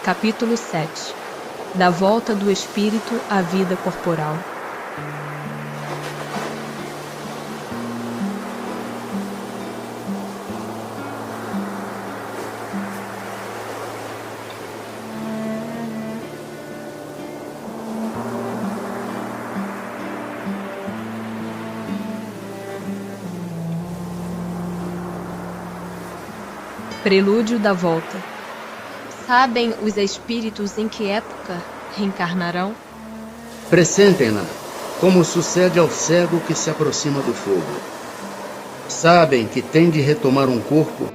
Capítulo 7. Da volta do espírito à vida corporal. Prelúdio da volta. Sabem os espíritos em que época reencarnarão? Pressentem-na, como sucede ao cego que se aproxima do fogo. Sabem que tem de retomar um corpo,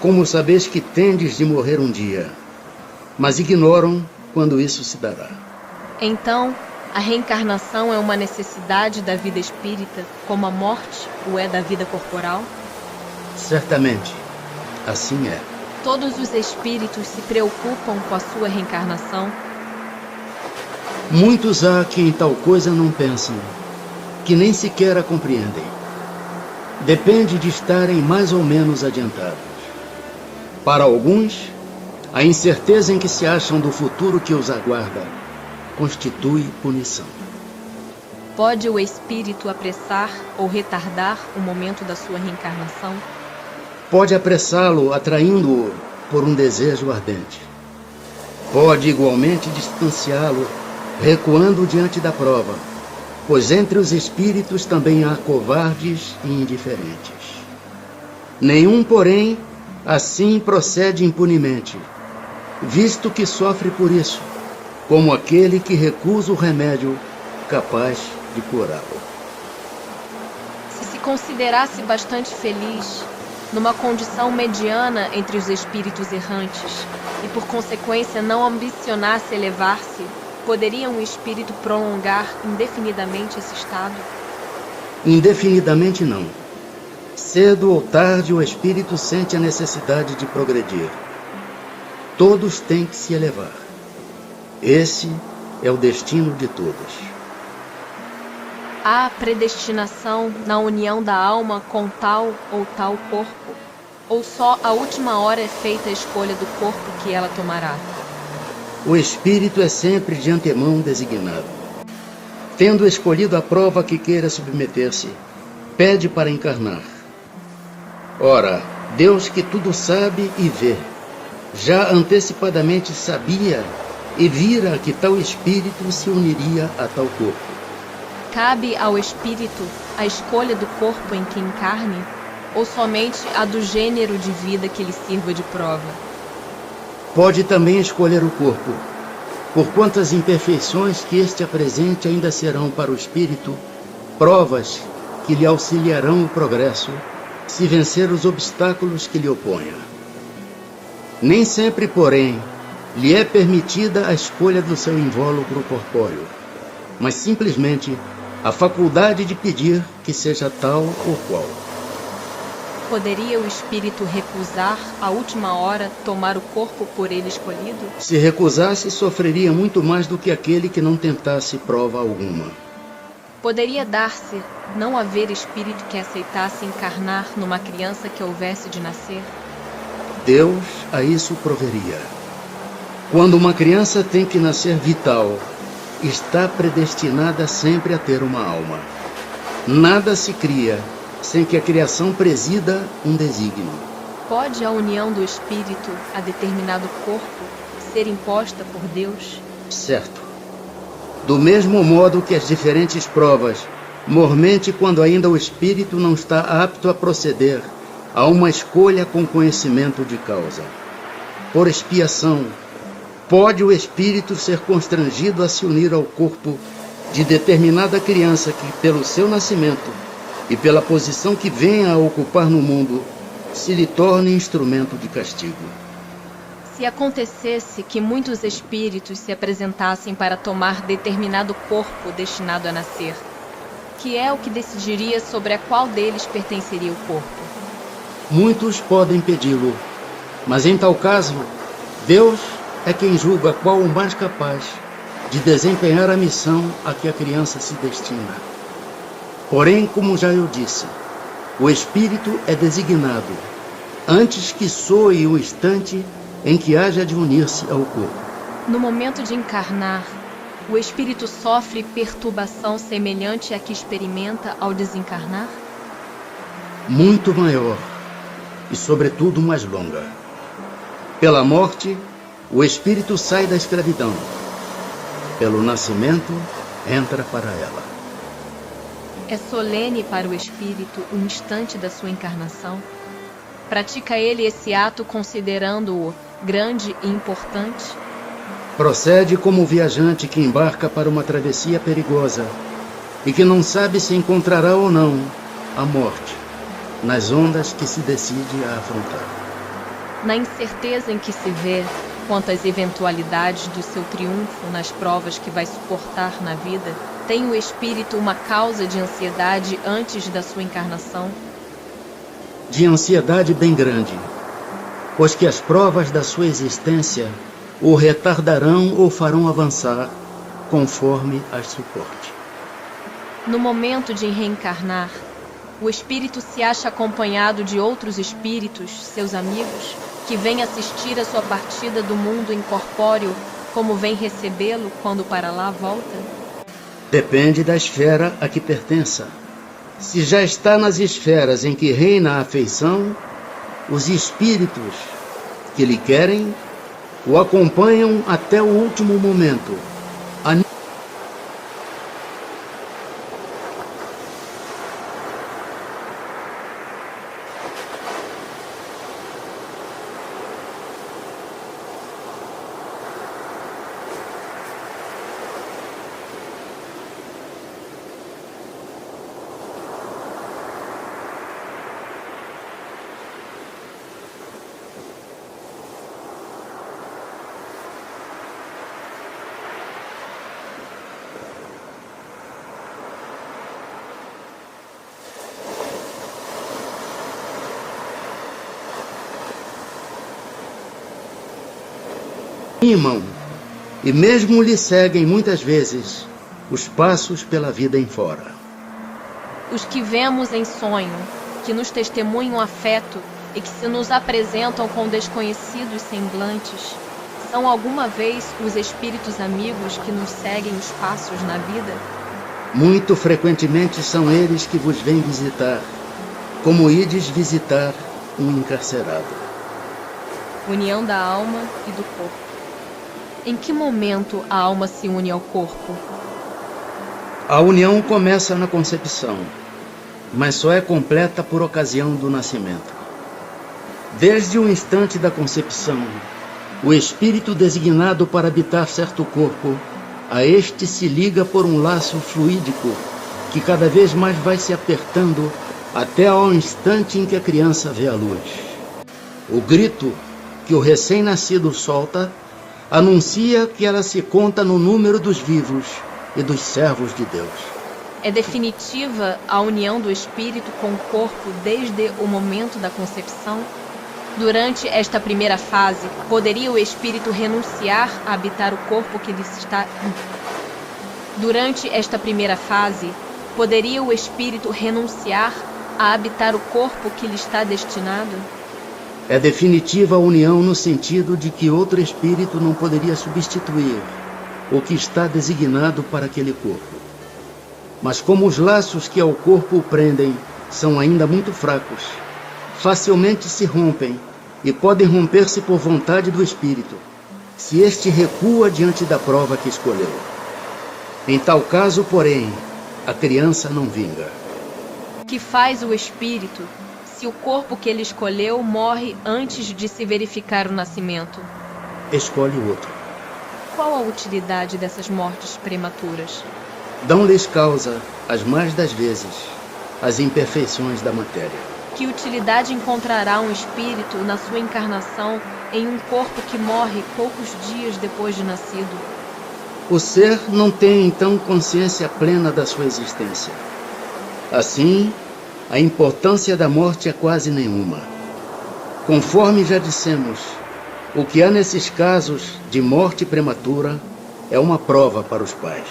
como sabeis que tendes de morrer um dia, mas ignoram quando isso se dará. Então, a reencarnação é uma necessidade da vida espírita, como a morte o é da vida corporal? Certamente, assim é. Todos os espíritos se preocupam com a sua reencarnação? Muitos há que em tal coisa não pensam, que nem sequer a compreendem. Depende de estarem mais ou menos adiantados. Para alguns, a incerteza em que se acham do futuro que os aguarda constitui punição. Pode o espírito apressar ou retardar o momento da sua reencarnação? Pode apressá-lo, atraindo-o por um desejo ardente. Pode igualmente distanciá-lo, recuando diante da prova, pois entre os espíritos também há covardes e indiferentes. Nenhum, porém, assim procede impunemente, visto que sofre por isso, como aquele que recusa o remédio capaz de curá-lo. Se considerasse bastante feliz, numa condição mediana entre os espíritos errantes, e por consequência não ambicionasse elevar-se, poderia um espírito prolongar indefinidamente esse estado? Indefinidamente não. Cedo ou tarde o espírito sente a necessidade de progredir. Todos têm que se elevar. Esse é o destino de todos. Há predestinação na união da alma com tal ou tal corpo? Ou só a última hora é feita a escolha do corpo que ela tomará? O espírito é sempre de antemão designado. Tendo escolhido a prova que queira submeter-se, pede para encarnar. Ora, Deus que tudo sabe e vê, já antecipadamente sabia e vira que tal espírito se uniria a tal corpo. Cabe ao espírito a escolha do corpo em que encarne, ou somente a do gênero de vida que lhe sirva de prova? Pode também escolher o corpo, por quantas imperfeições que este apresente ainda serão para o espírito provas que lhe auxiliarão o progresso, se vencer os obstáculos que lhe oponha. Nem sempre, porém, lhe é permitida a escolha do seu invólucro corpóreo, mas simplesmente a faculdade de pedir que seja tal ou qual. Poderia o espírito recusar, à última hora, tomar o corpo por ele escolhido? Se recusasse, sofreria muito mais do que aquele que não tentasse prova alguma. Poderia dar-se não haver espírito que aceitasse encarnar numa criança que houvesse de nascer? Deus a isso proveria. Quando uma criança tem que nascer vital, está predestinada sempre a ter uma alma. Nada se cria sem que a criação presida um desígnio. Pode a união do espírito a determinado corpo ser imposta por Deus? Certo. Do mesmo modo que as diferentes provas, mormente quando ainda o espírito não está apto a proceder a uma escolha com conhecimento de causa. Por expiação, pode o espírito ser constrangido a se unir ao corpo de determinada criança que, pelo seu nascimento e pela posição que venha a ocupar no mundo, se lhe torne instrumento de castigo. Se acontecesse que muitos espíritos se apresentassem para tomar determinado corpo destinado a nascer, que é o que decidiria sobre a qual deles pertenceria o corpo? Muitos podem pedi-lo, mas em tal caso, Deus é quem julga qual o mais capaz de desempenhar a missão a que a criança se destina. Porém, como já eu disse, o espírito é designado antes que soe o instante em que haja de unir-se ao corpo. No momento de encarnar, o espírito sofre perturbação semelhante à que experimenta ao desencarnar? Muito maior e, sobretudo, mais longa. Pela morte, o espírito sai da escravidão. Pelo nascimento, entra para ela. É solene para o espírito o instante da sua encarnação? Pratica ele esse ato considerando-o grande e importante? Procede como o viajante que embarca para uma travessia perigosa e que não sabe se encontrará ou não a morte nas ondas que se decide a afrontar. Na incerteza em que se vê quanto às eventualidades do seu triunfo nas provas que vai suportar na vida, tem o espírito uma causa de ansiedade antes da sua encarnação? De ansiedade bem grande, pois que as provas da sua existência o retardarão ou farão avançar conforme as suporte. No momento de reencarnar, o espírito se acha acompanhado de outros espíritos, seus amigos, que vêm assistir a sua partida do mundo incorpóreo, como vem recebê-lo quando para lá volta? Depende da esfera a que pertença. Se já está nas esferas em que reina a afeição, os espíritos que lhe querem o acompanham até o último momento. Animam e mesmo lhe seguem muitas vezes os passos pela vida em fora. Os que vemos em sonho, que nos testemunham afeto e que se nos apresentam com desconhecidos semblantes, são alguma vez os espíritos amigos que nos seguem os passos na vida? Muito frequentemente são eles que vos vêm visitar, como ides visitar um encarcerado. União da alma e do corpo. Em que momento a alma se une ao corpo? A união começa na concepção, mas só é completa por ocasião do nascimento. Desde o instante da concepção, o espírito designado para habitar certo corpo, a este se liga por um laço fluídico que cada vez mais vai se apertando até ao instante em que a criança vê a luz. O grito que o recém-nascido solta anuncia que ela se conta no número dos vivos e dos servos de Deus. É definitiva a união do espírito com o corpo desde o momento da concepção? Durante esta primeira fase, poderia o espírito renunciar a habitar o corpo que lhe está... Durante esta primeira fase, poderia o espírito renunciar a habitar o corpo que lhe está destinado? É definitiva a união no sentido de que outro espírito não poderia substituir o que está designado para aquele corpo. Mas como os laços que ao corpo o prendem são ainda muito fracos, facilmente se rompem e podem romper-se por vontade do espírito, se este recua diante da prova que escolheu. Em tal caso, porém, a criança não vinga. Que faz o espírito se o corpo que ele escolheu morre antes de se verificar o nascimento? Escolhe outro. Qual a utilidade dessas mortes prematuras? Dão-lhes causa, as mais das vezes, as imperfeições da matéria. Que utilidade encontrará um espírito na sua encarnação em um corpo que morre poucos dias depois de nascido? O ser não tem então consciência plena da sua existência. Assim, a importância da morte é quase nenhuma. Conforme já dissemos, O que há nesses casos de morte prematura é uma prova para os pais.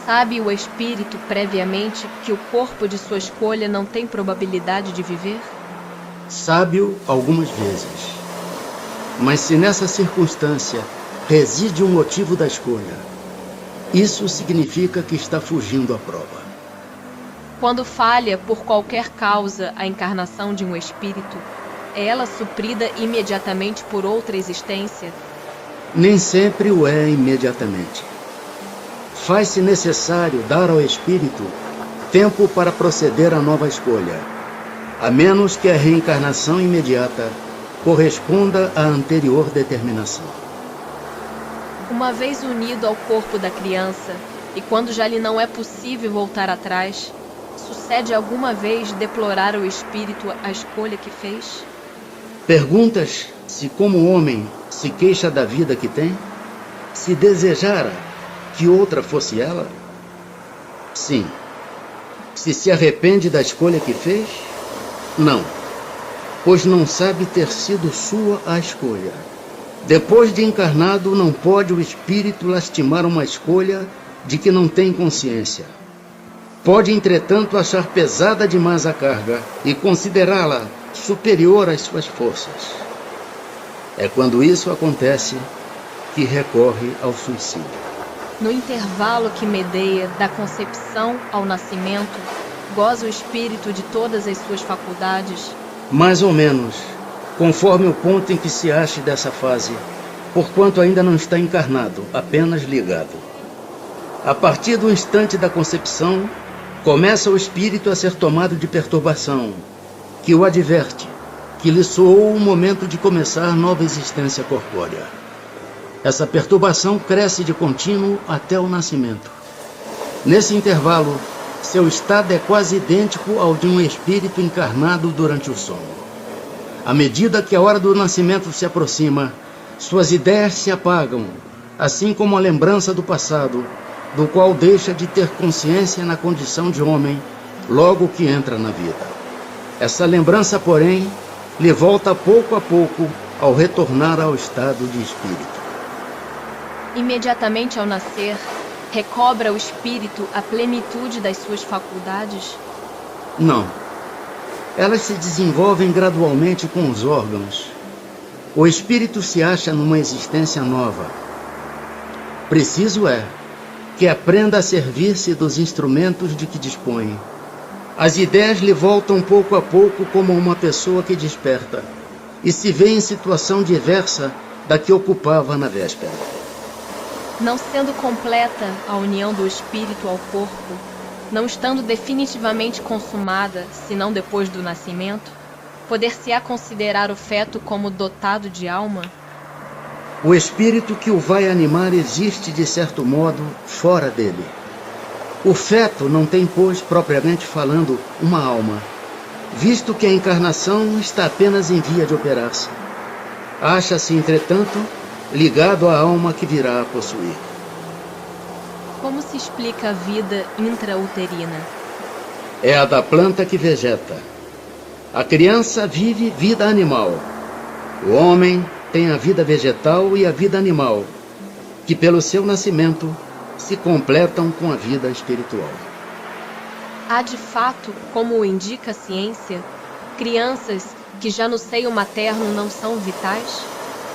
Sabe o espírito previamente que o corpo de sua escolha não tem probabilidade de viver? Sabe-o algumas vezes. Mas se nessa circunstância reside um motivo da escolha, isso significa que está fugindo à prova. Quando falha por qualquer causa a encarnação de um espírito, é ela suprida imediatamente por outra existência? Nem sempre o é imediatamente. Faz-se necessário dar ao espírito tempo para proceder à nova escolha, a menos que a reencarnação imediata corresponda à anterior determinação. Uma vez unido ao corpo da criança, e quando já lhe não é possível voltar atrás, sucede alguma vez deplorar o espírito a escolha que fez? Perguntas se, como homem, se queixa da vida que tem? Se desejara que outra fosse ela? Sim. Se arrepende da escolha que fez? Não, pois não sabe ter sido sua a escolha. Depois de encarnado, não pode o espírito lastimar uma escolha de que não tem consciência. Pode, entretanto, achar pesada demais a carga e considerá-la superior às suas forças. É quando isso acontece que recorre ao suicídio. No intervalo que medeia da concepção ao nascimento, goza o espírito de todas as suas faculdades? Mais ou menos, conforme o ponto em que se ache dessa fase, porquanto ainda não está encarnado, apenas ligado. A partir do instante da concepção, começa o espírito a ser tomado de perturbação, que o adverte, que lhe soou o momento de começar nova existência corpórea. Essa perturbação cresce de contínuo até o nascimento. Nesse intervalo, seu estado é quase idêntico ao de um espírito encarnado durante o sono. À medida que a hora do nascimento se aproxima, suas ideias se apagam, assim como a lembrança do passado, do qual deixa de ter consciência na condição de homem logo que entra na vida. Essa lembrança, porém, lhe volta pouco a pouco ao retornar ao estado de espírito. Imediatamente ao nascer, recobra o espírito a plenitude das suas faculdades? Não. Elas se desenvolvem gradualmente com os órgãos. O espírito se acha numa existência nova. Preciso é que aprenda a servir-se dos instrumentos de que dispõe. As ideias lhe voltam pouco a pouco como uma pessoa que desperta e se vê em situação diversa da que ocupava na véspera. Não sendo completa a união do espírito ao corpo, não estando definitivamente consumada, senão depois do nascimento, poder-se-á considerar o feto como dotado de alma? O espírito que o vai animar existe, de certo modo, fora dele. O feto não tem, pois, propriamente falando, uma alma, visto que a encarnação está apenas em via de operar-se. Acha-se, entretanto, ligado à alma que virá a possuir. Como se explica a vida intrauterina? É a da planta que vegeta. A criança vive vida animal. O homem tem a vida vegetal e a vida animal, que pelo seu nascimento se completam com a vida espiritual. Há de fato, como o indica a ciência, crianças que já no seio materno não são vitais?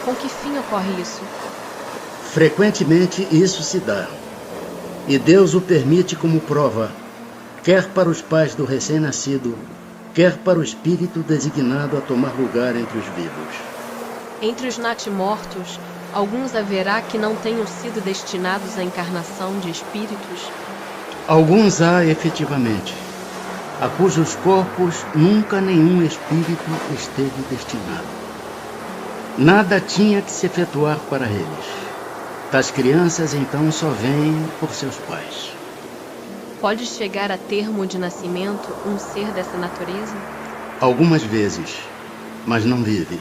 Com que fim ocorre isso? Frequentemente isso se dá, e Deus o permite como prova, quer para os pais do recém-nascido, quer para o espírito designado a tomar lugar entre os vivos. Entre os natimortos, alguns haverá que não tenham sido destinados à encarnação de espíritos? Alguns há, efetivamente, a cujos corpos nunca nenhum espírito esteve destinado. Nada tinha que se efetuar para eles. Tais crianças, então, só vêm por seus pais. Pode chegar a termo de nascimento um ser dessa natureza? Algumas vezes, mas não vive.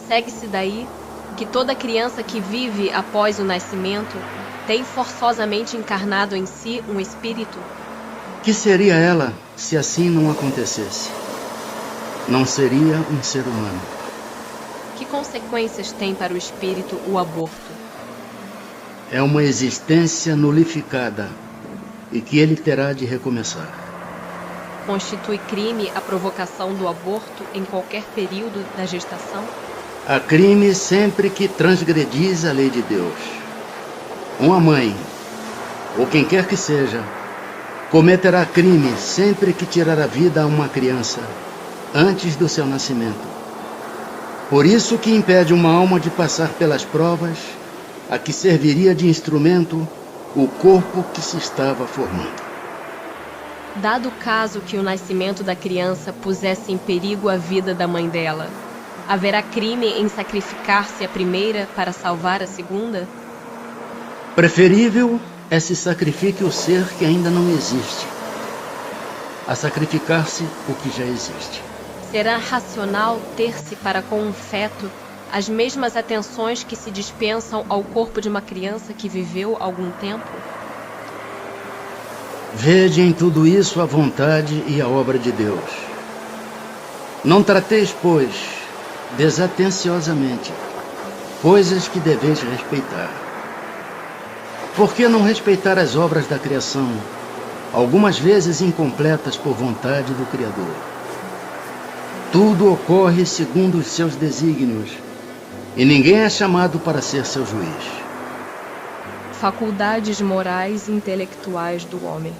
Segue-se daí que toda criança que vive após o nascimento tem forçosamente encarnado em si um espírito? Que seria ela se assim não acontecesse? Não seria um ser humano. Que consequências tem para o espírito o aborto? É uma existência nulificada e que ele terá de recomeçar. Constitui crime a provocação do aborto em qualquer período da gestação? Há crime sempre que transgredis a lei de Deus. Uma mãe, ou quem quer que seja, cometerá crime sempre que tirar a vida a uma criança antes do seu nascimento. Por isso que impede uma alma de passar pelas provas a que serviria de instrumento o corpo que se estava formando. Dado o caso que o nascimento da criança pusesse em perigo a vida da mãe dela, haverá crime em sacrificar-se a primeira para salvar a segunda? Preferível é se sacrifique o ser que ainda não existe, a sacrificar-se o que já existe. Será racional ter-se para com um feto as mesmas atenções que se dispensam ao corpo de uma criança que viveu algum tempo? Vede em tudo isso a vontade e a obra de Deus. Não trateis, pois, desatenciosamente, coisas que deveis respeitar. Por que não respeitar as obras da criação, algumas vezes incompletas por vontade do Criador? Tudo ocorre segundo os seus desígnios, e ninguém é chamado para ser seu juiz. Faculdades morais e intelectuais do homem.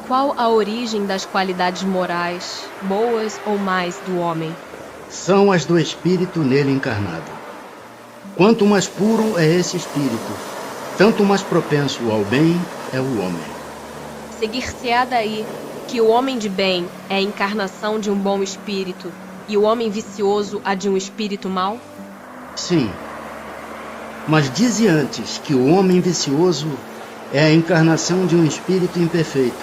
Qual a origem das qualidades morais, boas ou mais, do homem? São as do espírito nele encarnado. Quanto mais puro é esse espírito, tanto mais propenso ao bem é o homem. Seguir-se-á daí que o homem de bem é a encarnação de um bom espírito e o homem vicioso a de um espírito mau? Sim. Mas dize antes que o homem vicioso é a encarnação de um espírito imperfeito,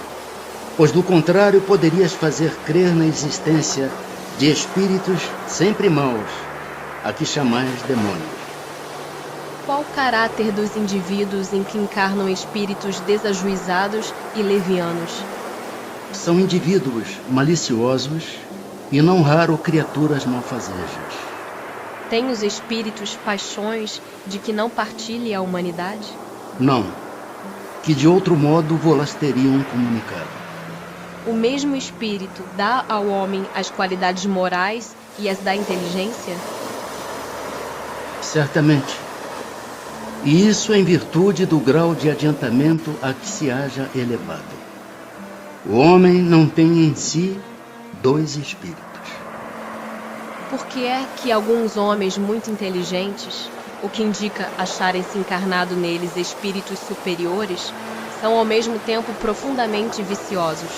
pois do contrário poderias fazer crer na existência de espíritos sempre maus, a que chamais demônios. Qual o caráter dos indivíduos em que encarnam espíritos desajuizados e levianos? São indivíduos maliciosos e não raro criaturas malfazejas. Têm os espíritos paixões de que não partilhe a humanidade? Não, que de outro modo vô-las teriam comunicado. O mesmo espírito dá ao homem as qualidades morais e as da inteligência? Certamente. E isso em virtude do grau de adiantamento a que se haja elevado. O homem não tem em si dois espíritos. Por que é que alguns homens muito inteligentes, o que indica acharem-se encarnado neles espíritos superiores, são ao mesmo tempo profundamente viciosos?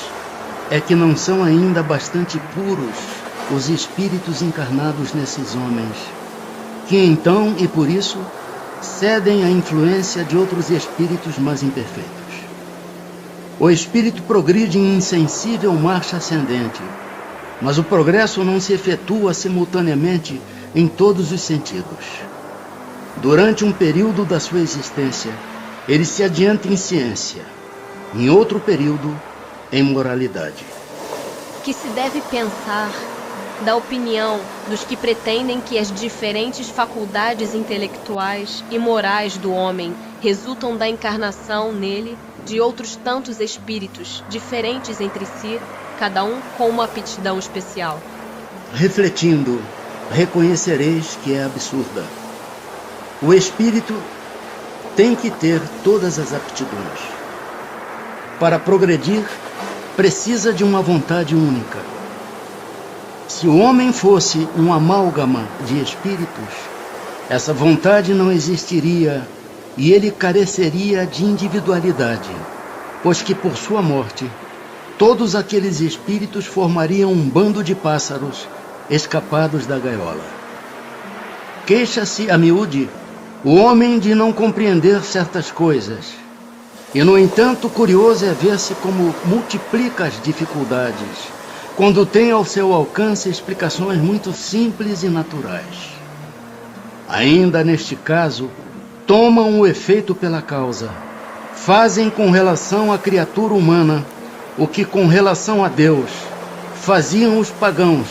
É que não são ainda bastante puros os espíritos encarnados nesses homens, que então, e por isso, cedem à influência de outros espíritos mais imperfeitos. O espírito progride em insensível marcha ascendente, mas o progresso não se efetua simultaneamente em todos os sentidos. Durante um período da sua existência, ele se adianta em ciência, em outro período, em moralidade. Que se deve pensar da opinião dos que pretendem que as diferentes faculdades intelectuais e morais do homem resultam da encarnação nele de outros tantos espíritos diferentes entre si, cada um com uma aptidão especial? Refletindo, reconhecereis que é absurda. O espírito tem que ter todas as aptidões. Para progredir, precisa de uma vontade única. Se o homem fosse um amálgama de espíritos, essa vontade não existiria e ele careceria de individualidade, pois que por sua morte, todos aqueles espíritos formariam um bando de pássaros escapados da gaiola. Queixa-se a miúde o homem de não compreender certas coisas, e no entanto curioso é ver-se como multiplica as dificuldades, quando tem ao seu alcance explicações muito simples e naturais. Ainda neste caso, tomam o efeito pela causa, fazem com relação à criatura humana o que com relação a Deus faziam os pagãos,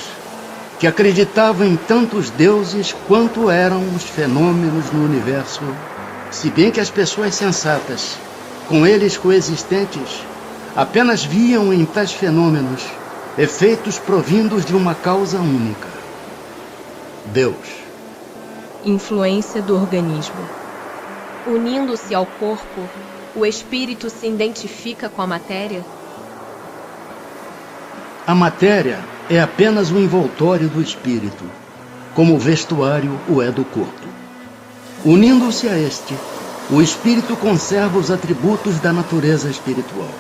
que acreditava em tantos deuses quanto eram os fenômenos no universo, se bem que as pessoas sensatas, com eles coexistentes, apenas viam em tais fenômenos efeitos provindos de uma causa única: Deus. Influência do organismo. Unindo-se ao corpo, o espírito se identifica com a matéria? A matéria é apenas o envoltório do espírito, como o vestuário o é do corpo. Unindo-se a este, o espírito conserva os atributos da natureza espiritual.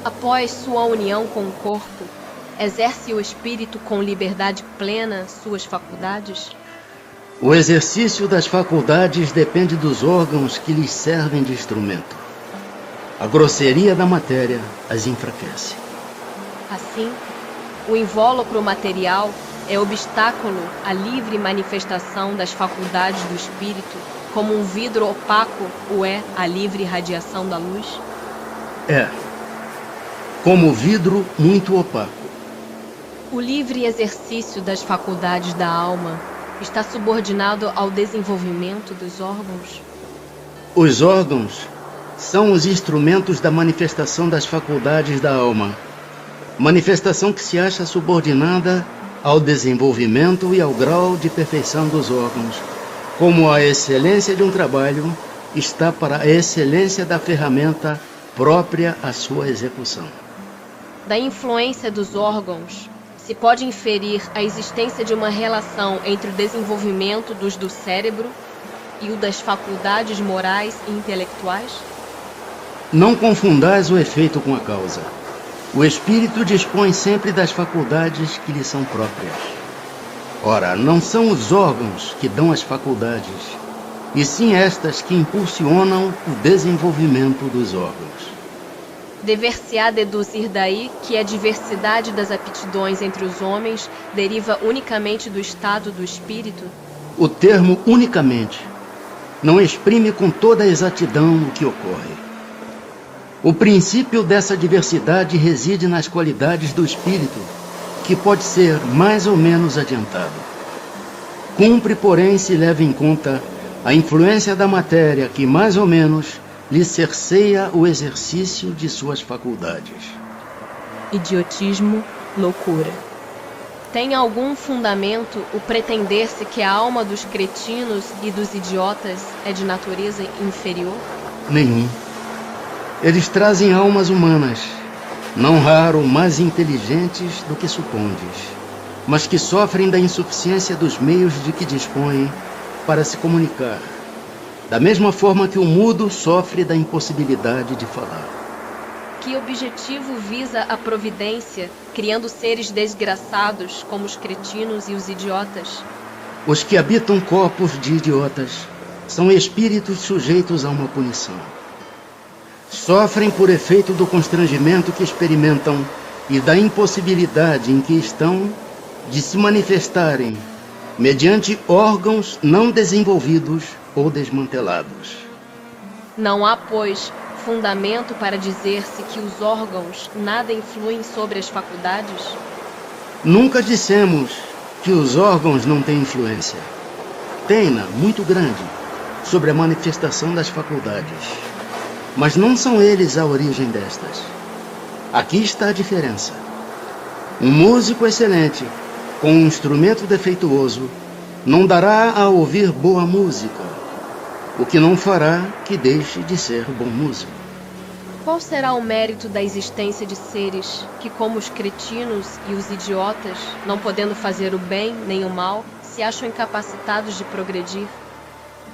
Após sua união com o corpo, exerce o espírito com liberdade plena suas faculdades? O exercício das faculdades depende dos órgãos que lhes servem de instrumento. A grosseria da matéria as enfraquece. Assim, o invólucro material é obstáculo à livre manifestação das faculdades do espírito, como um vidro opaco o é a livre radiação da luz? É, como vidro muito opaco. O livre exercício das faculdades da alma está subordinado ao desenvolvimento dos órgãos? Os órgãos são os instrumentos da manifestação das faculdades da alma, manifestação que se acha subordinada ao desenvolvimento e ao grau de perfeição dos órgãos, como a excelência de um trabalho está para a excelência da ferramenta própria à sua execução. Da influência dos órgãos, se pode inferir a existência de uma relação entre o desenvolvimento dos do cérebro e o das faculdades morais e intelectuais? Não confundais o efeito com a causa. O espírito dispõe sempre das faculdades que lhe são próprias. Ora, não são os órgãos que dão as faculdades, e sim estas que impulsionam o desenvolvimento dos órgãos. Dever-se-á deduzir daí que a diversidade das aptidões entre os homens deriva unicamente do estado do espírito? O termo unicamente não exprime com toda a exatidão o que ocorre. O princípio dessa diversidade reside nas qualidades do espírito, que pode ser mais ou menos adiantado. Cumpre, porém, se leva em conta a influência da matéria que, mais ou menos, lhe cerceia o exercício de suas faculdades. Idiotismo, loucura. Tem algum fundamento o pretender-se que a alma dos cretinos e dos idiotas é de natureza inferior? Nenhum. Eles trazem almas humanas, não raro mais inteligentes do que supondes, mas que sofrem da insuficiência dos meios de que dispõem para se comunicar, da mesma forma que o mudo sofre da impossibilidade de falar. Que objetivo visa a providência, criando seres desgraçados como os cretinos e os idiotas? Os que habitam corpos de idiotas são espíritos sujeitos a uma punição. Sofrem por efeito do constrangimento que experimentam e da impossibilidade em que estão de se manifestarem mediante órgãos não desenvolvidos ou desmantelados. Não há, pois, fundamento para dizer-se que os órgãos nada influem sobre as faculdades? Nunca dissemos que os órgãos não têm influência. Tem-na muito grande sobre a manifestação das faculdades. Mas não são eles a origem destas. Aqui está a diferença. Um músico excelente, com um instrumento defeituoso, não dará a ouvir boa música, o que não fará que deixe de ser bom músico. Qual será o mérito da existência de seres que, como os cretinos e os idiotas, não podendo fazer o bem nem o mal, se acham incapacitados de progredir?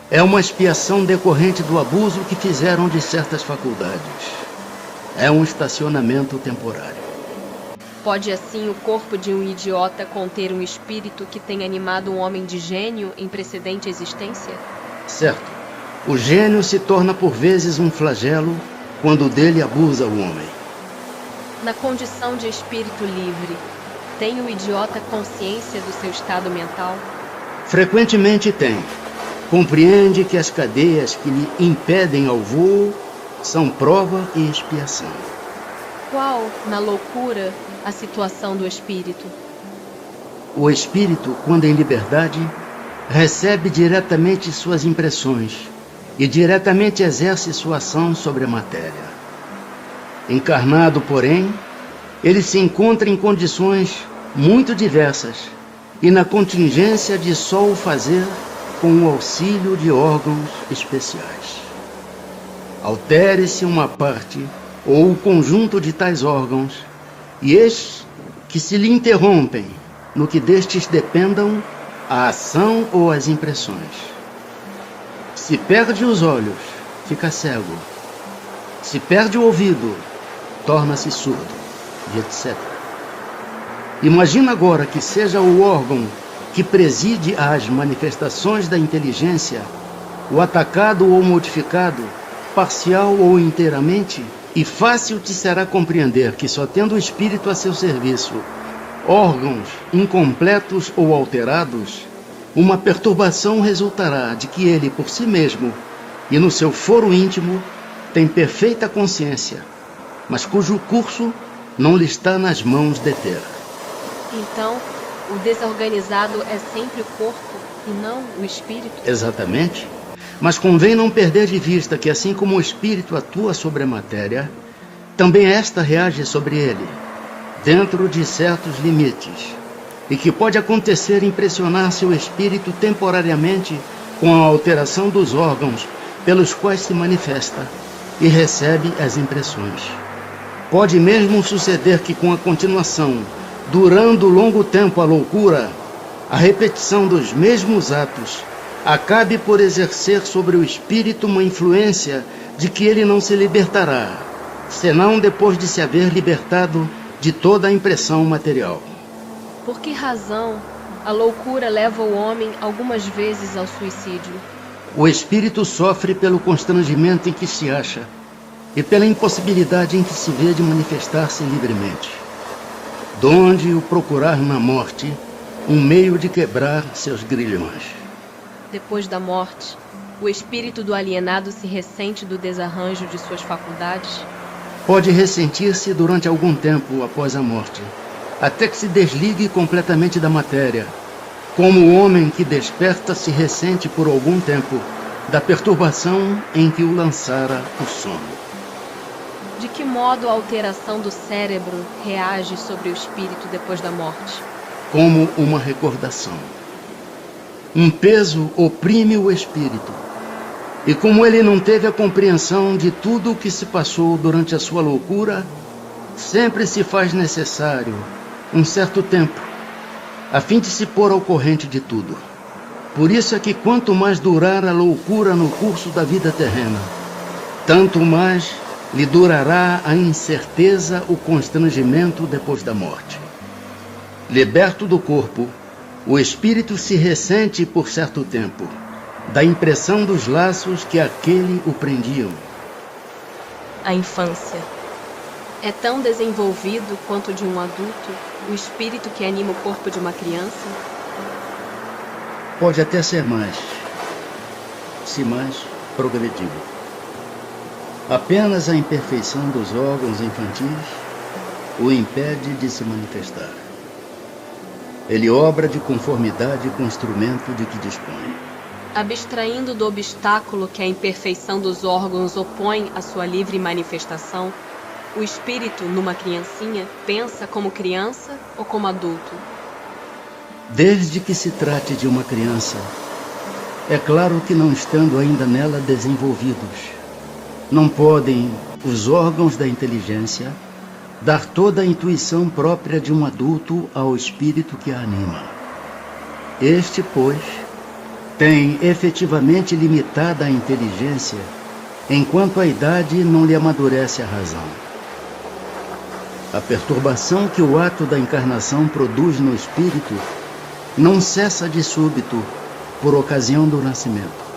É uma expiação decorrente do abuso que fizeram de certas faculdades. É um estacionamento temporário. Pode assim o corpo de um idiota conter um espírito que tenha animado um homem de gênio em precedente existência? Certo. O gênio se torna por vezes um flagelo quando dele abusa o homem. Na condição de espírito livre, tem o idiota consciência do seu estado mental? Frequentemente tem. Compreende que as cadeias que lhe impedem ao voo são prova e expiação. Qual, na loucura, a situação do espírito? O espírito, quando em liberdade, recebe diretamente suas impressões e diretamente exerce sua ação sobre a matéria. Encarnado, porém, ele se encontra em condições muito diversas e na contingência de só o fazer com o auxílio de órgãos especiais. Altere-se uma parte ou o conjunto de tais órgãos, e eis que se lhe interrompem, no que destes dependam a ação ou as impressões. Se perde os olhos, fica cego. Se perde o ouvido, torna-se surdo, e etc. Imagina agora que seja o órgão que preside às manifestações da inteligência, o atacado ou modificado, parcial ou inteiramente, e fácil te será compreender que só tendo o espírito a seu serviço, órgãos incompletos ou alterados, uma perturbação resultará de que ele, por si mesmo, e no seu foro íntimo, tem perfeita consciência, mas cujo curso não lhe está nas mãos deter. Então, o desorganizado é sempre o corpo e não o espírito? Exatamente. Mas convém não perder de vista que, assim como o espírito atua sobre a matéria, também esta reage sobre ele, dentro de certos limites, e que pode acontecer impressionar seu espírito temporariamente com a alteração dos órgãos pelos quais se manifesta e recebe as impressões. Pode mesmo suceder que, com a continuação, durando longo tempo a loucura, a repetição dos mesmos atos acabe por exercer sobre o espírito uma influência de que ele não se libertará, senão depois de se haver libertado de toda a impressão material. Por que razão a loucura leva o homem algumas vezes ao suicídio? O espírito sofre pelo constrangimento em que se acha e pela impossibilidade em que se vê de manifestar-se livremente, donde o procurar na morte um meio de quebrar seus grilhões. Depois da morte, o espírito do alienado se ressente do desarranjo de suas faculdades? Pode ressentir-se durante algum tempo após a morte, até que se desligue completamente da matéria, como o homem que desperta se ressente por algum tempo da perturbação em que o lançara o sono. De que modo a alteração do cérebro reage sobre o espírito depois da morte? Como uma recordação. Um peso oprime o espírito, e como ele não teve a compreensão de tudo o que se passou durante a sua loucura, sempre se faz necessário um certo tempo, a fim de se pôr ao corrente de tudo. Por isso é que quanto mais durar a loucura no curso da vida terrena, tanto mais lhe durará a incerteza, o constrangimento depois da morte. Liberto do corpo, o espírito se ressente por certo tempo da impressão dos laços que àquele o prendiam. A infância. É tão desenvolvido quanto de um adulto o espírito que anima o corpo de uma criança? Pode até ser mais, se mais progredido. Apenas a imperfeição dos órgãos infantis o impede de se manifestar. Ele obra de conformidade com o instrumento de que dispõe. Abstraindo do obstáculo que a imperfeição dos órgãos opõe à sua livre manifestação, o espírito, numa criancinha, pensa como criança ou como adulto? Desde que se trate de uma criança, é claro que não estando ainda nela desenvolvidos, não podem os órgãos da inteligência dar toda a intuição própria de um adulto ao espírito que a anima. Este, pois, tem efetivamente limitada a inteligência, enquanto a idade não lhe amadurece a razão. A perturbação que o ato da encarnação produz no espírito não cessa de súbito por ocasião do nascimento.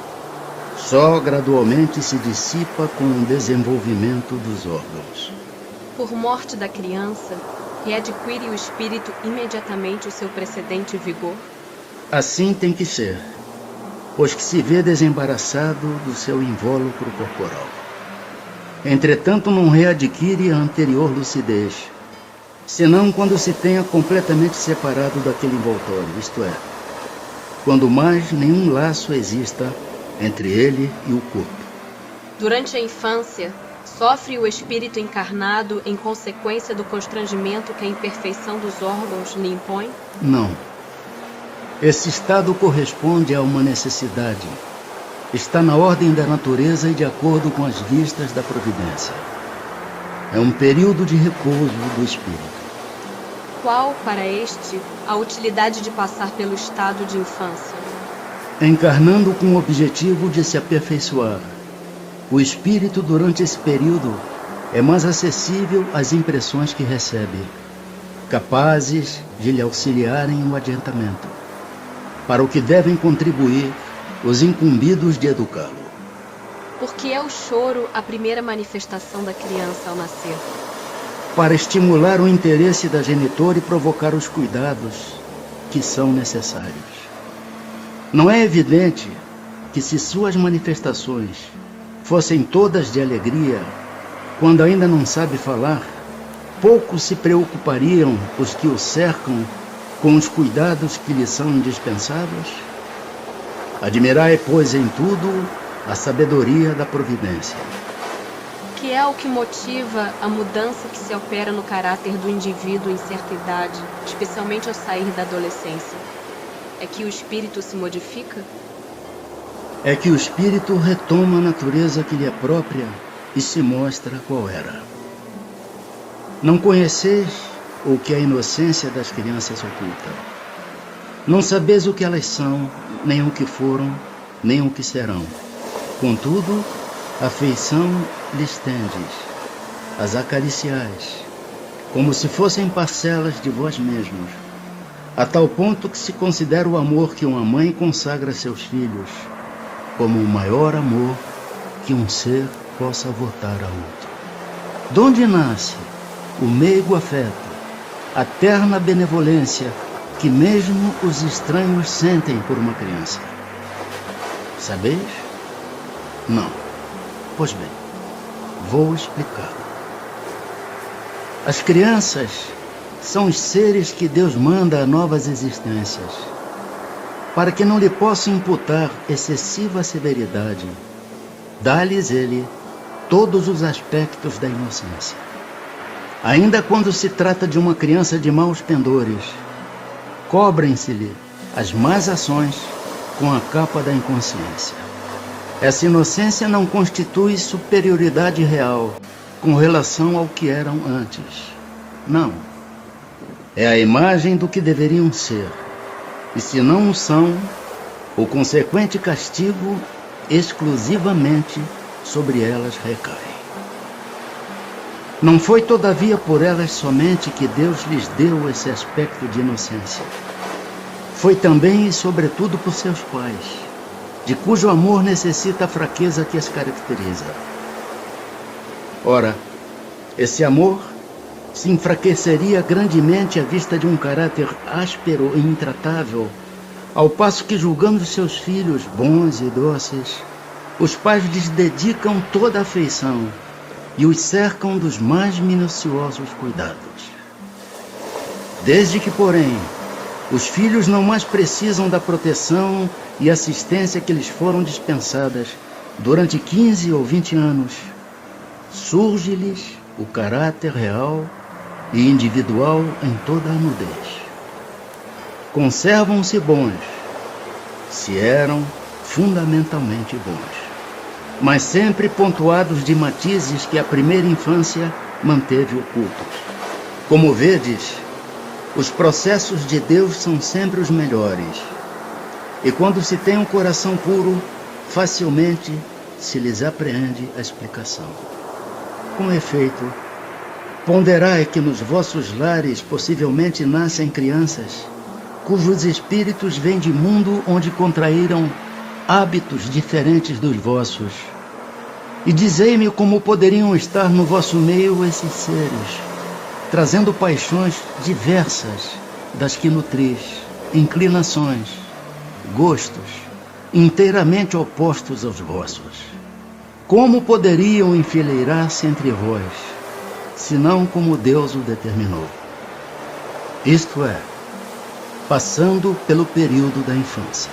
Só gradualmente se dissipa com o desenvolvimento dos órgãos. Por morte da criança, readquire o espírito imediatamente o seu precedente vigor? Assim tem que ser, pois que se vê desembaraçado do seu invólucro corporal. Entretanto, não readquire a anterior lucidez, senão quando se tenha completamente separado daquele envoltório, isto é, quando mais nenhum laço exista entre ele e o corpo. Durante a infância, sofre o espírito encarnado em consequência do constrangimento que a imperfeição dos órgãos lhe impõe? Não. Esse estado corresponde a uma necessidade. Está na ordem da natureza e de acordo com as vistas da providência. É um período de repouso do espírito. Qual, para este, a utilidade de passar pelo estado de infância? Encarnando com o objetivo de se aperfeiçoar, o espírito, durante esse período, é mais acessível às impressões que recebe, capazes de lhe auxiliarem no adiantamento, para o que devem contribuir os incumbidos de educá-lo. Porque é o choro a primeira manifestação da criança ao nascer? Para estimular o interesse da genitora e provocar os cuidados que são necessários. Não é evidente que, se suas manifestações fossem todas de alegria, quando ainda não sabe falar, pouco se preocupariam os que o cercam com os cuidados que lhe são indispensáveis? Admirai, pois, em tudo a sabedoria da providência. Que é o que motiva a mudança que se opera no caráter do indivíduo em certa idade, especialmente ao sair da adolescência? É que o espírito se modifica? É que o espírito retoma a natureza que lhe é própria e se mostra qual era. Não conheceis o que a inocência das crianças oculta. Não sabeis o que elas são, nem o que foram, nem o que serão. Contudo, a afeição lhes tendes, as acariciais, como se fossem parcelas de vós mesmos, a tal ponto que se considera o amor que uma mãe consagra a seus filhos como o maior amor que um ser possa votar a outro. Donde nasce o meigo afeto, a terna benevolência que mesmo os estranhos sentem por uma criança? Sabeis? Não. Pois bem, vou explicar. As crianças são os seres que Deus manda a novas existências, para que não lhe possam imputar excessiva severidade. Dá-lhes ele todos os aspectos da inocência. Ainda quando se trata de uma criança de maus pendores, cobrem-se-lhe as más ações com a capa da inconsciência. Essa inocência não constitui superioridade real com relação ao que eram antes. Não. É a imagem do que deveriam ser. E se não o são, o consequente castigo exclusivamente sobre elas recai. Não foi, todavia, por elas somente que Deus lhes deu esse aspecto de inocência. Foi também e sobretudo por seus pais, de cujo amor necessita a fraqueza que as caracteriza. Ora, esse amor se enfraqueceria grandemente à vista de um caráter áspero e intratável, ao passo que, julgando seus filhos bons e dóceis, os pais lhes dedicam toda a afeição e os cercam dos mais minuciosos cuidados. Desde que, porém, os filhos não mais precisam da proteção e assistência que lhes foram dispensadas durante 15 ou 20 anos, surge-lhes o caráter real e individual em toda a nudez. Conservam-se bons, se eram fundamentalmente bons, mas sempre pontuados de matizes que a primeira infância manteve ocultos. Como vedes, os processos de Deus são sempre os melhores, e quando se tem um coração puro, facilmente se lhes apreende a explicação. Com efeito, ponderai que nos vossos lares possivelmente nascem crianças cujos espíritos vêm de mundo onde contraíram hábitos diferentes dos vossos. E dizei-me como poderiam estar no vosso meio esses seres, trazendo paixões diversas das que nutris, inclinações, gostos, inteiramente opostos aos vossos. Como poderiam enfileirar-se entre vós, senão como Deus o determinou? isto é, passando pelo período da infância.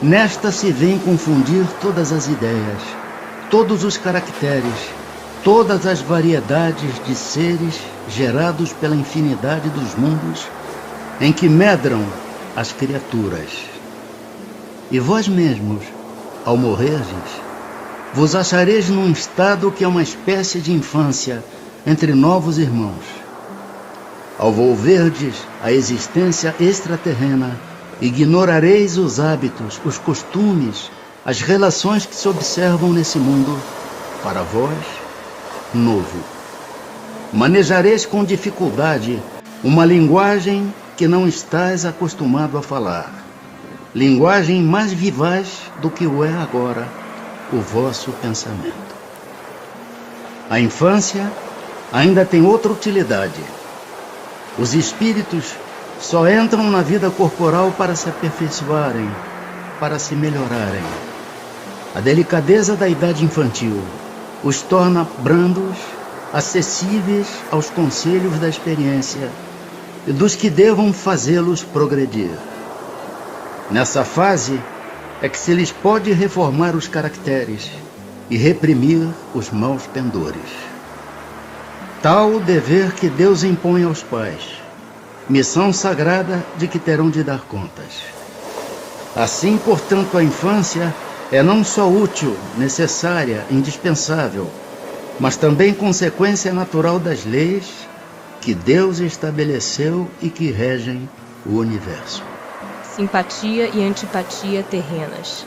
Nesta se vêm confundir todas as ideias, todos os caracteres, todas as variedades de seres gerados pela infinidade dos mundos em que medram as criaturas. E vós mesmos, ao morrerdes, vos achareis num estado que é uma espécie de infância entre novos irmãos. Ao volverdes a existência extraterrena, ignorareis os hábitos, os costumes, as relações que se observam nesse mundo, para vós, novo. Manejareis com dificuldade uma linguagem que não estais acostumado a falar, linguagem mais vivaz do que o é agora o vosso pensamento. A infância ainda tem outra utilidade. Os espíritos só entram na vida corporal para se aperfeiçoarem, para se melhorarem. A delicadeza da idade infantil os torna brandos, acessíveis aos conselhos da experiência e dos que devam fazê-los progredir. Nessa fase é que se lhes pode reformar os caracteres e reprimir os maus pendores. Tal o dever que Deus impõe aos pais, missão sagrada de que terão de dar contas. Assim, portanto, a infância é não só útil, necessária, indispensável, mas também consequência natural das leis que Deus estabeleceu e que regem o universo. Simpatia e antipatia terrenas.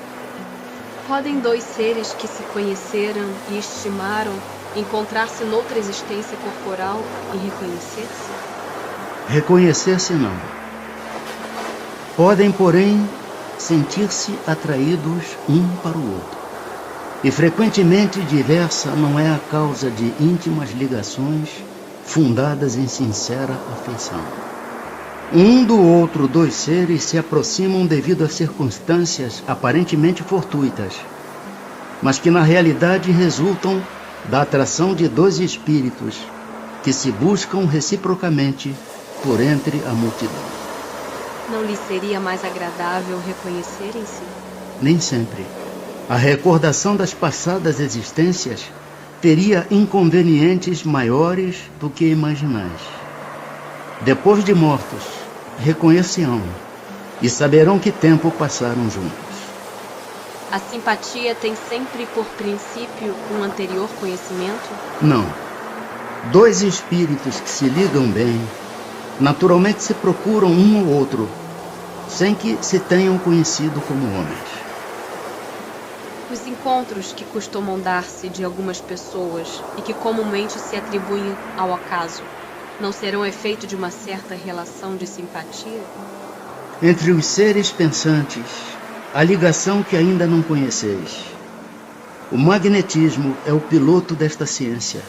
Podem dois seres que se conheceram e estimaram encontrar-se noutra existência corporal e reconhecer-se? Reconhecer-se não. Podem, porém, sentir-se atraídos um para o outro. E frequentemente diversa não é a causa de íntimas ligações fundadas em sincera afeição. Um do outro dois seres se aproximam devido a circunstâncias aparentemente fortuitas, mas que na realidade resultam da atração de dois espíritos que se buscam reciprocamente por entre a multidão. Não lhe seria mais agradável reconhecerem-se? Nem sempre. A recordação das passadas existências teria inconvenientes maiores do que imaginais. Depois de mortos, reconhecer-se-ão e saberão que tempo passaram juntos. A simpatia tem sempre por princípio um anterior conhecimento? Não. Dois espíritos que se ligam bem, naturalmente se procuram um ao outro, sem que se tenham conhecido como homens. Os encontros que costumam dar-se de algumas pessoas e que comumente se atribuem ao acaso, não serão efeito de uma certa relação de simpatia? Entre os seres pensantes, a ligação que ainda não conheceis. O magnetismo é o piloto desta ciência,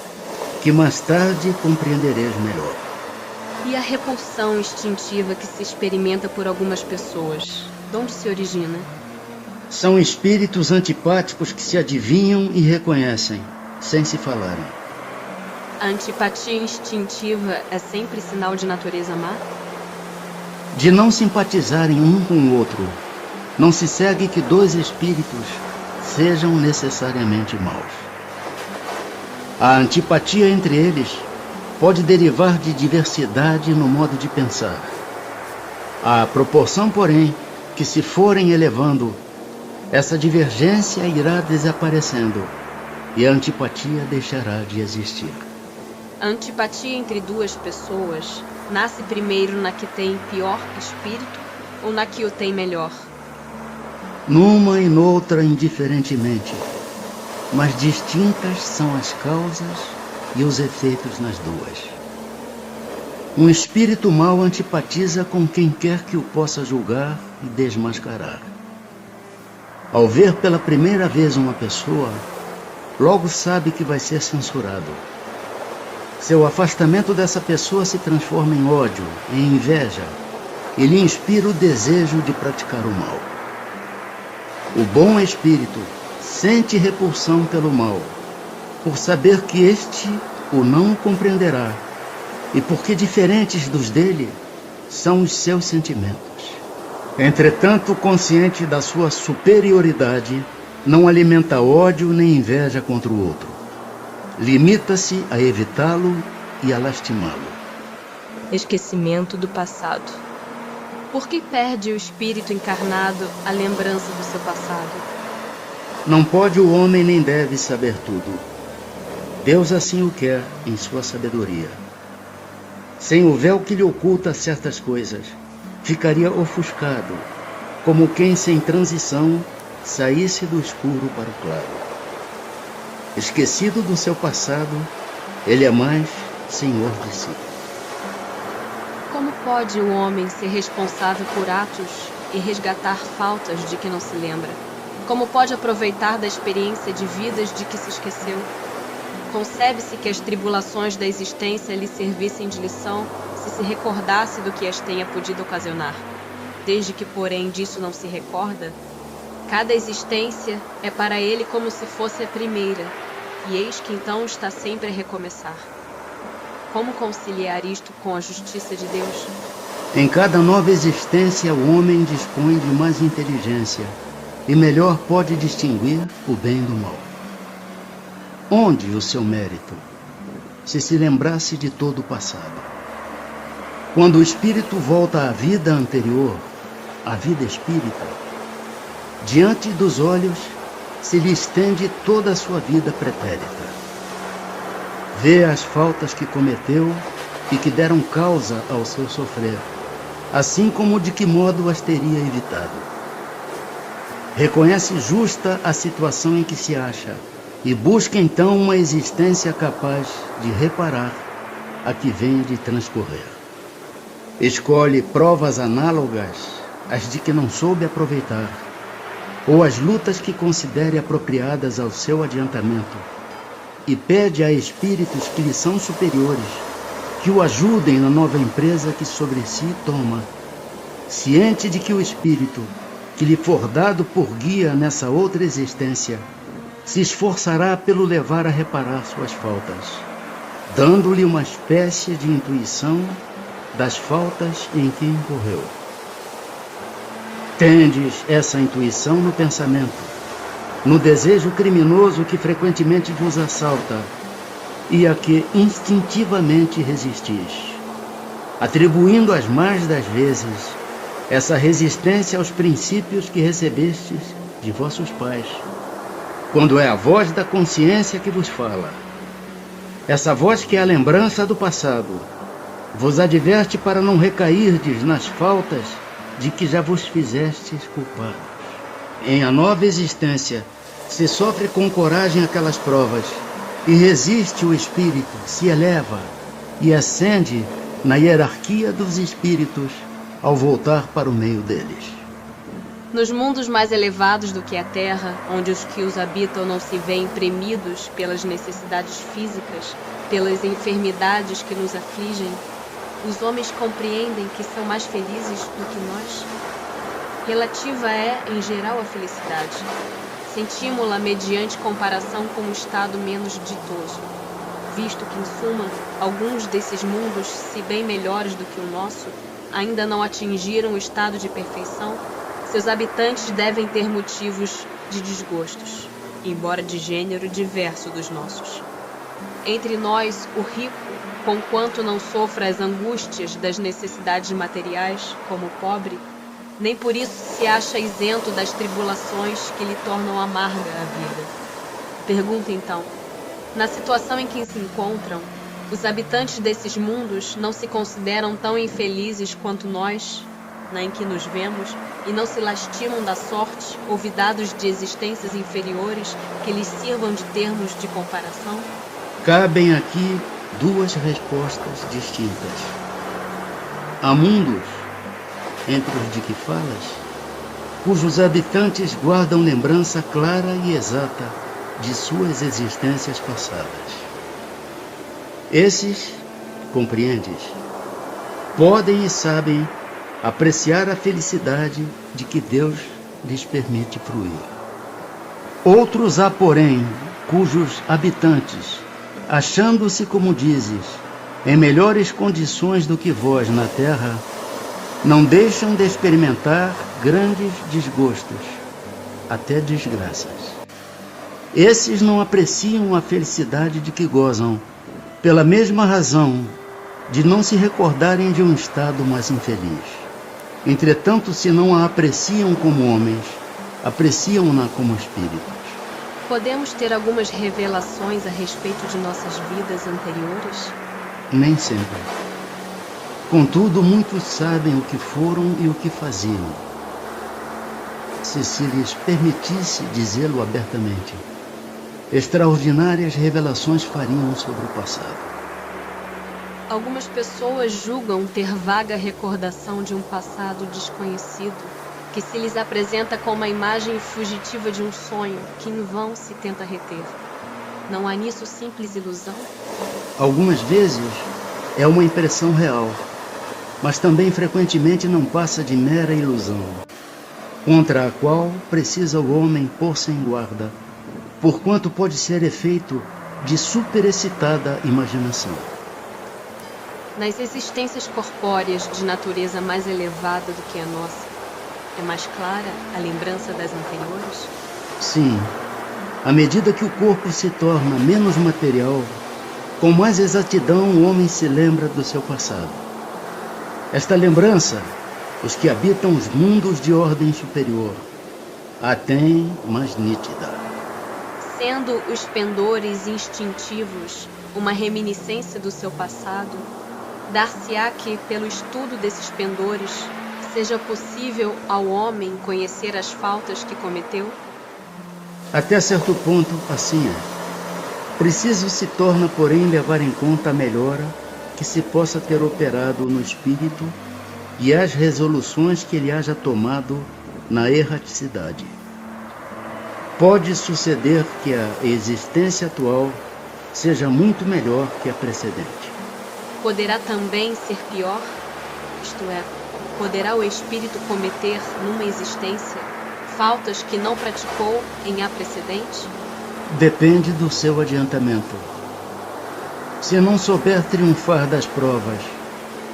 que mais tarde compreendereis melhor. E a repulsão instintiva que se experimenta por algumas pessoas, de onde se origina? São espíritos antipáticos que se adivinham e reconhecem, sem se falarem. A antipatia instintiva é sempre sinal de natureza má? De não simpatizarem um com o outro, não se segue que dois espíritos sejam necessariamente maus. A antipatia entre eles pode derivar de diversidade no modo de pensar. À proporção, porém, que se forem elevando, essa divergência irá desaparecendo e a antipatia deixará de existir. A antipatia entre duas pessoas nasce primeiro na que tem pior espírito ou na que o tem melhor? Numa e noutra indiferentemente, mas distintas são as causas e os efeitos nas duas. Um espírito mau antipatiza com quem quer que o possa julgar e desmascarar. Ao ver pela primeira vez uma pessoa, logo sabe que vai ser censurado. Seu afastamento dessa pessoa se transforma em ódio, em inveja, e lhe inspira o desejo de praticar o mal. O bom espírito sente repulsão pelo mal, por saber que este o não compreenderá, e porque diferentes dos dele são os seus sentimentos. Entretanto, consciente da sua superioridade, não alimenta ódio nem inveja contra o outro. Limita-se a evitá-lo e a lastimá-lo. Esquecimento do passado. Por que perde o espírito encarnado a lembrança do seu passado? Não pode o homem nem deve saber tudo. Deus assim o quer em sua sabedoria. Sem o véu que lhe oculta certas coisas, ficaria ofuscado, como quem sem transição saísse do escuro para o claro. Esquecido do seu passado, ele é mais senhor de si. Como pode o homem ser responsável por atos e resgatar faltas de que não se lembra? Como pode aproveitar da experiência de vidas de que se esqueceu? Concebe-se que as tribulações da existência lhe servissem de lição se recordasse do que as tenha podido ocasionar. Desde que, porém, disso não se recorda, cada existência é para ele como se fosse a primeira, e eis que então está sempre a recomeçar. Como conciliar isto com a justiça de Deus? Em cada nova existência, o homem dispõe de mais inteligência e melhor pode distinguir o bem do mal. Onde o seu mérito, se lembrasse de todo o passado? Quando o espírito volta à vida anterior, à vida espírita, diante dos olhos se lhe estende toda a sua vida pretérita. Vê as faltas que cometeu e que deram causa ao seu sofrer, assim como de que modo as teria evitado. Reconhece justa a situação em que se acha e busca então uma existência capaz de reparar a que vem de transcorrer. Escolhe provas análogas às de que não soube aproveitar, ou as lutas que considere apropriadas ao seu adiantamento, e pede a espíritos que lhe são superiores que o ajudem na nova empresa que sobre si toma, ciente de que o espírito que lhe for dado por guia nessa outra existência se esforçará pelo levar a reparar suas faltas, dando-lhe uma espécie de intuição das faltas em que incorreu. Tendes essa intuição no pensamento, no desejo criminoso que frequentemente vos assalta e a que instintivamente resistis, atribuindo as mais das vezes essa resistência aos princípios que recebestes de vossos pais, quando é a voz da consciência que vos fala. Essa voz que é a lembrança do passado vos adverte para não recairdes nas faltas de que já vos fizestes culpados. Em a nova existência se sofre com coragem aquelas provas e resiste o espírito, se eleva e ascende na hierarquia dos espíritos ao voltar para o meio deles. Nos mundos mais elevados do que a Terra, onde os que os habitam não se veem premidos pelas necessidades físicas, pelas enfermidades que nos afligem, os homens compreendem que são mais felizes do que nós? Relativa é, em geral, a felicidade. Sentimos-la mediante comparação com um estado menos ditoso, visto que, em suma, alguns desses mundos, se bem melhores do que o nosso, ainda não atingiram o estado de perfeição. Seus habitantes devem ter motivos de desgostos, embora de gênero diverso dos nossos. Entre nós, o rico, conquanto não sofra as angústias das necessidades materiais, como o pobre, nem por isso se acha isento das tribulações que lhe tornam amarga a vida. Pergunta então, na situação em que se encontram, os habitantes desses mundos não se consideram tão infelizes quanto nós, na em que nos vemos, e não se lastimam da sorte, olvidados de existências inferiores que lhes sirvam de termos de comparação? Cabem aqui duas respostas distintas. Há mundos, entre os de que falas, cujos habitantes guardam lembrança clara e exata de suas existências passadas. Esses, compreendes, podem e sabem apreciar a felicidade de que Deus lhes permite fruir. Outros há, porém, cujos habitantes, achando-se, como dizes, em melhores condições do que vós na terra, não deixam de experimentar grandes desgostos, até desgraças. Esses não apreciam a felicidade de que gozam, pela mesma razão de não se recordarem de um estado mais infeliz. Entretanto, se não a apreciam como homens, apreciam-na como espíritos. Podemos ter algumas revelações a respeito de nossas vidas anteriores? Nem sempre. Contudo, muitos sabem o que foram e o que faziam. Se lhes permitisse dizê-lo abertamente, extraordinárias revelações fariam sobre o passado. Algumas pessoas julgam ter vaga recordação de um passado desconhecido, que se lhes apresenta como a imagem fugitiva de um sonho que em vão se tenta reter. Não há nisso simples ilusão? Algumas vezes é uma impressão real, mas também frequentemente não passa de mera ilusão, contra a qual precisa o homem pôr-se em guarda, porquanto pode ser efeito de superexcitada imaginação. Nas existências corpóreas de natureza mais elevada do que a nossa, é mais clara a lembrança das anteriores? Sim, à medida que o corpo se torna menos material, com mais exatidão o homem se lembra do seu passado. Esta lembrança, os que habitam os mundos de ordem superior, a têm mais nítida. Sendo os pendores instintivos uma reminiscência do seu passado, dar-se-á que, pelo estudo desses pendores, seja possível ao homem conhecer as faltas que cometeu? Até certo ponto, assim é. Preciso se torna, porém, levar em conta a melhora que se possa ter operado no espírito e as resoluções que ele haja tomado na erraticidade. Pode suceder que a existência atual seja muito melhor que a precedente. Poderá também ser pior? Isto é, poderá o espírito cometer numa existência faltas que não praticou em a precedente? Depende do seu adiantamento. Se não souber triunfar das provas,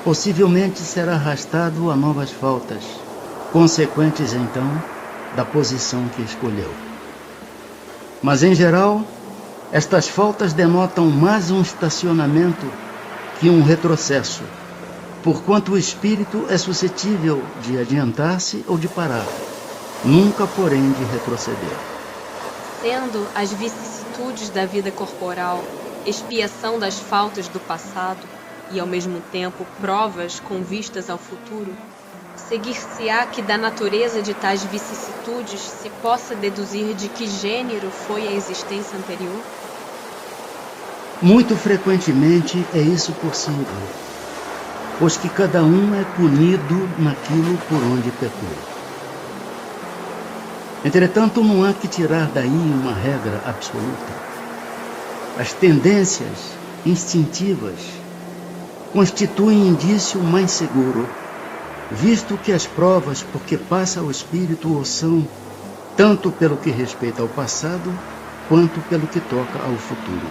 possivelmente será arrastado a novas faltas, consequentes então da posição que escolheu. Mas em geral, estas faltas denotam mais um estacionamento que um retrocesso, porquanto o espírito é suscetível de adiantar-se ou de parar, nunca, porém, de retroceder. Sendo as vicissitudes da vida corporal expiação das faltas do passado e, ao mesmo tempo, provas com vistas ao futuro, seguir-se-á que da natureza de tais vicissitudes se possa deduzir de que gênero foi a existência anterior? Muito frequentemente é isso possível, pois que cada um é punido naquilo por onde pecou. Entretanto, não há que tirar daí uma regra absoluta. As tendências instintivas constituem indício mais seguro, visto que as provas por que passa o espírito o são, tanto pelo que respeita ao passado, quanto pelo que toca ao futuro.